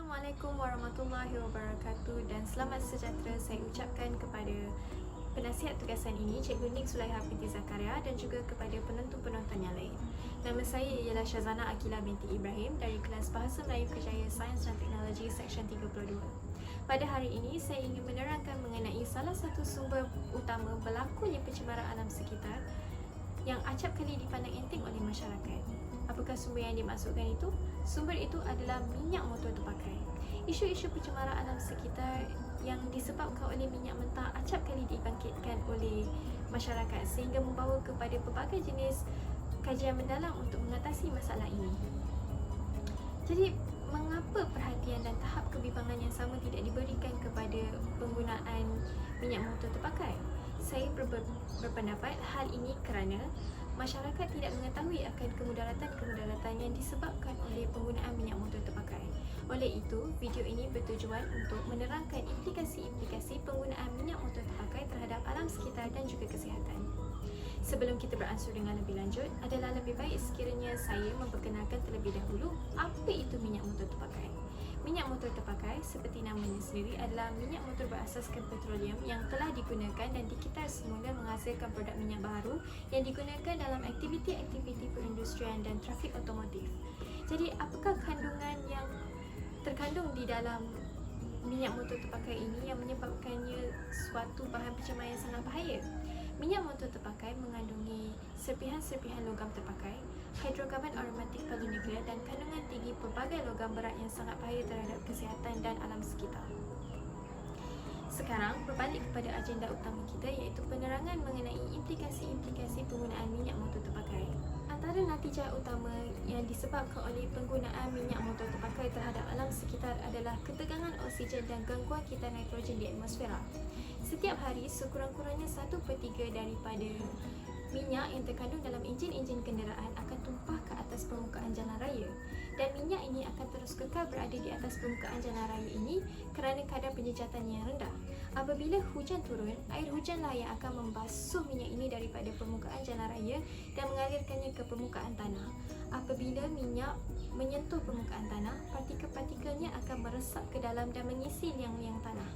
Assalamualaikum warahmatullahi wabarakatuh dan selamat sejahtera saya ucapkan kepada penasihat tugasan ini, Cikgu Nik Sulaiha binti Zakaria, dan juga kepada penonton-penonton yang lain. Nama saya ialah Syazana Akila binti Ibrahim dari kelas Bahasa Melayu Kerjaya Sains dan Teknologi Seksyen 32. Pada hari ini, saya ingin menerangkan mengenai salah satu sumber utama berlakunya pencemaran alam sekitar yang acap kali dipandang enteng oleh masyarakat. Apakah sumber yang dimaksudkan itu? Sumber itu adalah minyak motor terpakai. Isu-isu pencemaran alam sekitar yang disebabkan oleh minyak mentah acap kali dibangkitkan oleh masyarakat sehingga membawa kepada pelbagai jenis kajian mendalam untuk mengatasi masalah ini. Jadi, mengapa perhatian dan tahap kebimbangan yang sama tidak diberikan kepada penggunaan minyak motor terpakai? Saya berpendapat hal ini kerana masyarakat tidak mengetahui akan kemudaratan-kemudaratan yang disebabkan oleh penggunaan minyak motor terpakai. Oleh itu, video ini bertujuan untuk menerangkan implikasi-implikasi penggunaan minyak motor terpakai terhadap alam sekitar dan juga kesihatan. Sebelum kita beransur dengan lebih lanjut, adalah lebih baik sekiranya saya memperkenalkan terlebih dahulu apa itu minyak motor terpakai. Minyak motor terpakai, seperti namanya sendiri, adalah minyak motor berasaskan petroleum yang telah digunakan dan dikitar semula menghasilkan produk minyak baharu yang digunakan dalam aktiviti-aktiviti perindustrian dan trafik otomotif. Jadi, apakah kandungan yang terkandung di dalam minyak motor terpakai ini yang menyebabkannya suatu bahan pencemaran yang sangat bahaya? Minyak motor terpakai mengandungi serpihan-serpihan logam terpakai, hidrokarbon aromatik polinuklear dan kandungan tinggi pelbagai logam berat yang sangat bahaya terhadap kesihatan dan alam sekitar. Sekarang, berbalik kepada agenda utama kita, iaitu penerangan mengenai implikasi-implikasi penggunaan minyak motor terpakai. Antara natijah utama yang disebabkan oleh penggunaan minyak motor terpakai terhadap alam sekitar adalah ketegangan oksigen dan gangguan kitar nitrogen di atmosfera. Setiap hari, sekurang-kurangnya 1/3 daripada minyak yang terkandung dalam enjin-enjin kenderaan akan tumpah ke atas permukaan jalan raya, dan minyak ini akan terus kekal berada di atas permukaan jalan raya ini kerana kadar penjejatan yang rendah. Apabila hujan turun, air hujanlah yang akan membasuh minyak ini daripada permukaan jalan raya dan mengalirkannya ke permukaan tanah. Apabila minyak menyentuh permukaan tanah, partikel-partikelnya akan meresap ke dalam dan mengisi liang-liang tanah.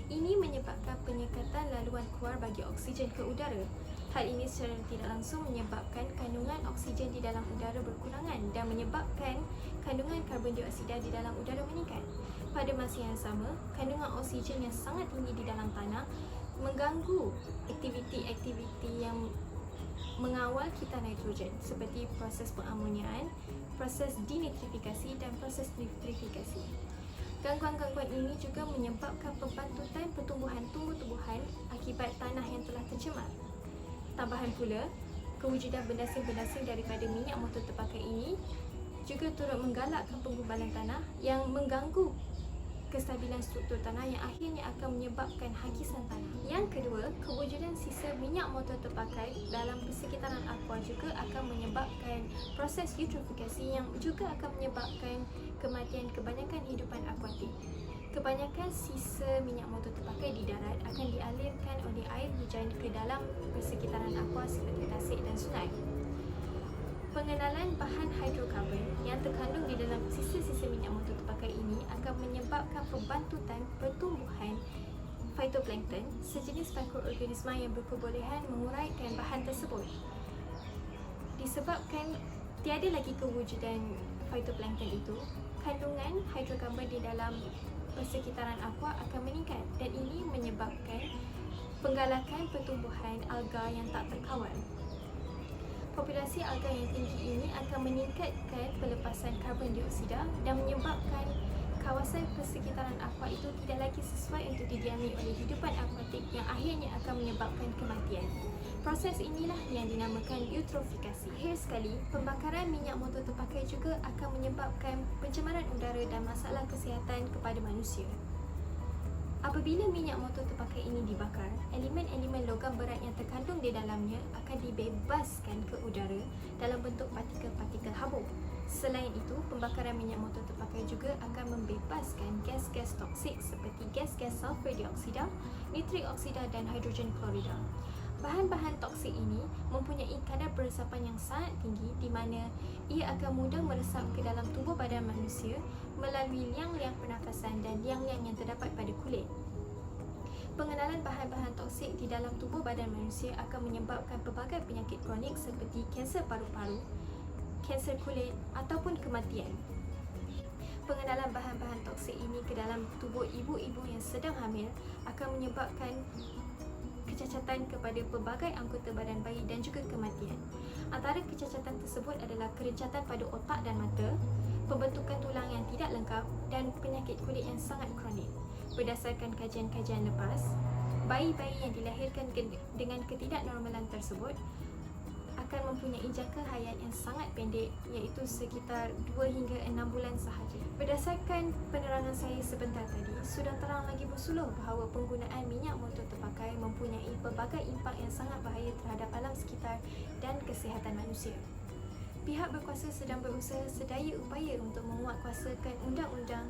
Ini menyebabkan penyekatan laluan keluar bagi oksigen ke udara. Hal ini secara tidak langsung menyebabkan kandungan oksigen di dalam udara berkurangan dan menyebabkan kandungan karbon dioksida di dalam udara meningkat. Pada masa yang sama, kandungan oksigen yang sangat tinggi di dalam tanah mengganggu aktiviti-aktiviti yang mengawal kitar nitrogen seperti proses pengamoniaan, proses dinitrifikasi dan proses nitrifikasi. Gangguan-gangguan ini juga menyebabkan pembantutan pertumbuhan tumbuh-tumbuhan akibat tanah yang telah tercemar. Tambahan pula, kewujudan bendasing-bendasing daripada minyak motor terpakai ini juga turut menggalakkan penggubalan tanah yang mengganggu kestabilan struktur tanah yang akhirnya akan menyebabkan hakisan tanah. Yang kedua, kewujudan sisa minyak motor terpakai dalam persekitaran aqua juga akan menyebabkan proses eutrofikasi yang juga akan menyebabkan kematian kebanyakan hidupan akuatik. Kebanyakan sisa minyak motor terpakai di darat akan dialirkan oleh air hujan ke dalam persekitaran aqua seperti tasik dan sungai. Pengenalan bahan hidrokarbon yang terkandung di dalam sisa-sisa minyak motor terpakai ini akan menyebabkan pembantutan pertumbuhan phytoplankton, sejenis mikroorganisma yang berkebolehan menguraikan bahan tersebut. Disebabkan tiada lagi kewujudan phytoplankton itu, kandungan hidrokarbon di dalam persekitaran aqua akan meningkat dan ini menyebabkan penggalakan pertumbuhan alga yang tak terkawal. Populasi alga yang tinggi ini akan meningkatkan pelepasan karbon dioksida dan menyebabkan kawasan persekitaran aqua itu tidak lagi sesuai untuk didiami oleh hidupan akuatik yang akhirnya akan menyebabkan kematian. Proses inilah yang dinamakan eutrofikasi. Akhir sekali, pembakaran minyak motor terpakai juga akan menyebabkan pencemaran udara dan masalah kesihatan kepada manusia. Apabila minyak motor terpakai ini dibakar, elemen-elemen logam berat yang terkandung di dalamnya akan dibebaskan ke udara dalam bentuk partikel-partikel habuk. Selain itu, pembakaran minyak motor terpakai juga akan membebaskan gas-gas toksik seperti gas-gas sulfur dioksida, nitrik oksida dan hidrogen klorida. Bahan-bahan toksik ini mempunyai kadar peresapan yang sangat tinggi di mana ia akan mudah meresap ke dalam tubuh badan manusia melalui liang-liang pernafasan dan liang-liang yang terdapat pada kulit. Pengenalan bahan-bahan toksik di dalam tubuh badan manusia akan menyebabkan pelbagai penyakit kronik seperti kanser paru-paru, kanser kulit ataupun kematian. Pengenalan bahan-bahan toksik ini ke dalam tubuh ibu-ibu yang sedang hamil akan menyebabkan kecacatan kepada pelbagai anggota badan bayi dan juga kematian. Antara kecacatan tersebut adalah kerencatan pada otak dan mata, pembentukan tulang yang tidak lengkap dan penyakit kulit yang sangat kronik. Berdasarkan kajian-kajian lepas, bayi-bayi yang dilahirkan dengan ketidaknormalan tersebut akan mempunyai jangka hayat yang sangat pendek, iaitu sekitar 2 hingga 6 bulan sahaja. Berdasarkan penerangan saya sebentar tadi, sudah terang lagi bersuluh bahawa penggunaan minyak motor terpakai mempunyai pelbagai impak yang sangat bahaya terhadap alam sekitar dan kesihatan manusia. Pihak berkuasa sedang berusaha sedaya upaya untuk menguatkuasakan undang-undang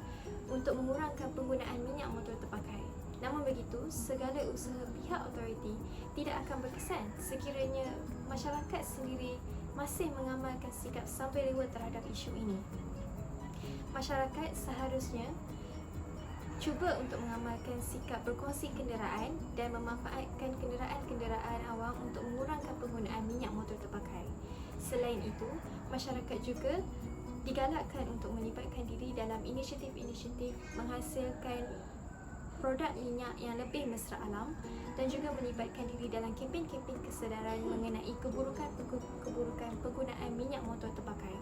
untuk mengurangkan penggunaan minyak motor terpakai. Namun begitu, segala usaha pihak autoriti tidak akan berkesan sekiranya masyarakat sendiri masih mengamalkan sikap sampai lewa terhadap isu ini. Masyarakat seharusnya cuba untuk mengamalkan sikap berkongsi kenderaan dan memanfaatkan kenderaan-kenderaan awam untuk mengurangkan penggunaan minyak motor terpakai. Selain itu, masyarakat juga digalakkan untuk melibatkan diri dalam inisiatif-inisiatif menghasilkan produk minyak yang lebih mesra alam dan juga melibatkan diri dalam kempen-kempen kesedaran mengenai keburukan penggunaan minyak motor terpakai.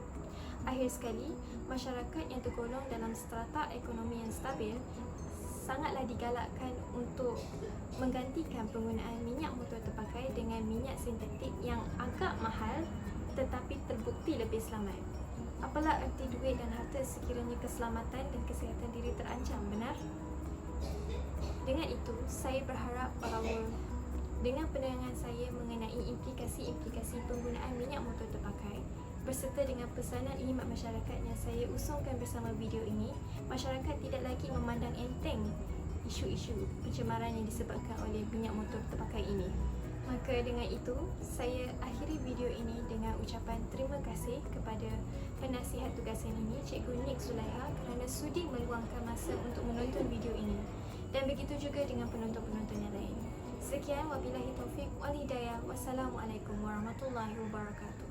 Akhir sekali, masyarakat yang tergolong dalam strata ekonomi yang stabil sangatlah digalakkan untuk menggantikan penggunaan minyak motor terpakai dengan minyak sintetik yang agak mahal tetapi terbukti lebih selamat. Apalah erti duit dan harta sekiranya keselamatan dan kesihatan diri terancam, benar? Dengan itu, saya berharap bahawa dengan penerangan saya mengenai implikasi-implikasi penggunaan minyak motor terpakai berserta dengan pesanan khidmat masyarakat yang saya usungkan bersama video ini, masyarakat tidak lagi memandang enteng isu-isu pencemaran yang disebabkan oleh minyak motor terpakai ini. Maka dengan itu, saya akhiri video ini dengan ucapan terima kasih kepada penasihat tugasan ini, Cikgu Nik Zulaiha, kerana sudi meluangkan masa untuk menonton video ini. Dan begitu juga dengan penonton-penonton yang lain. Sekian, wabillahi taufiq wal hidayah. Wassalamualaikum warahmatullahi wabarakatuh.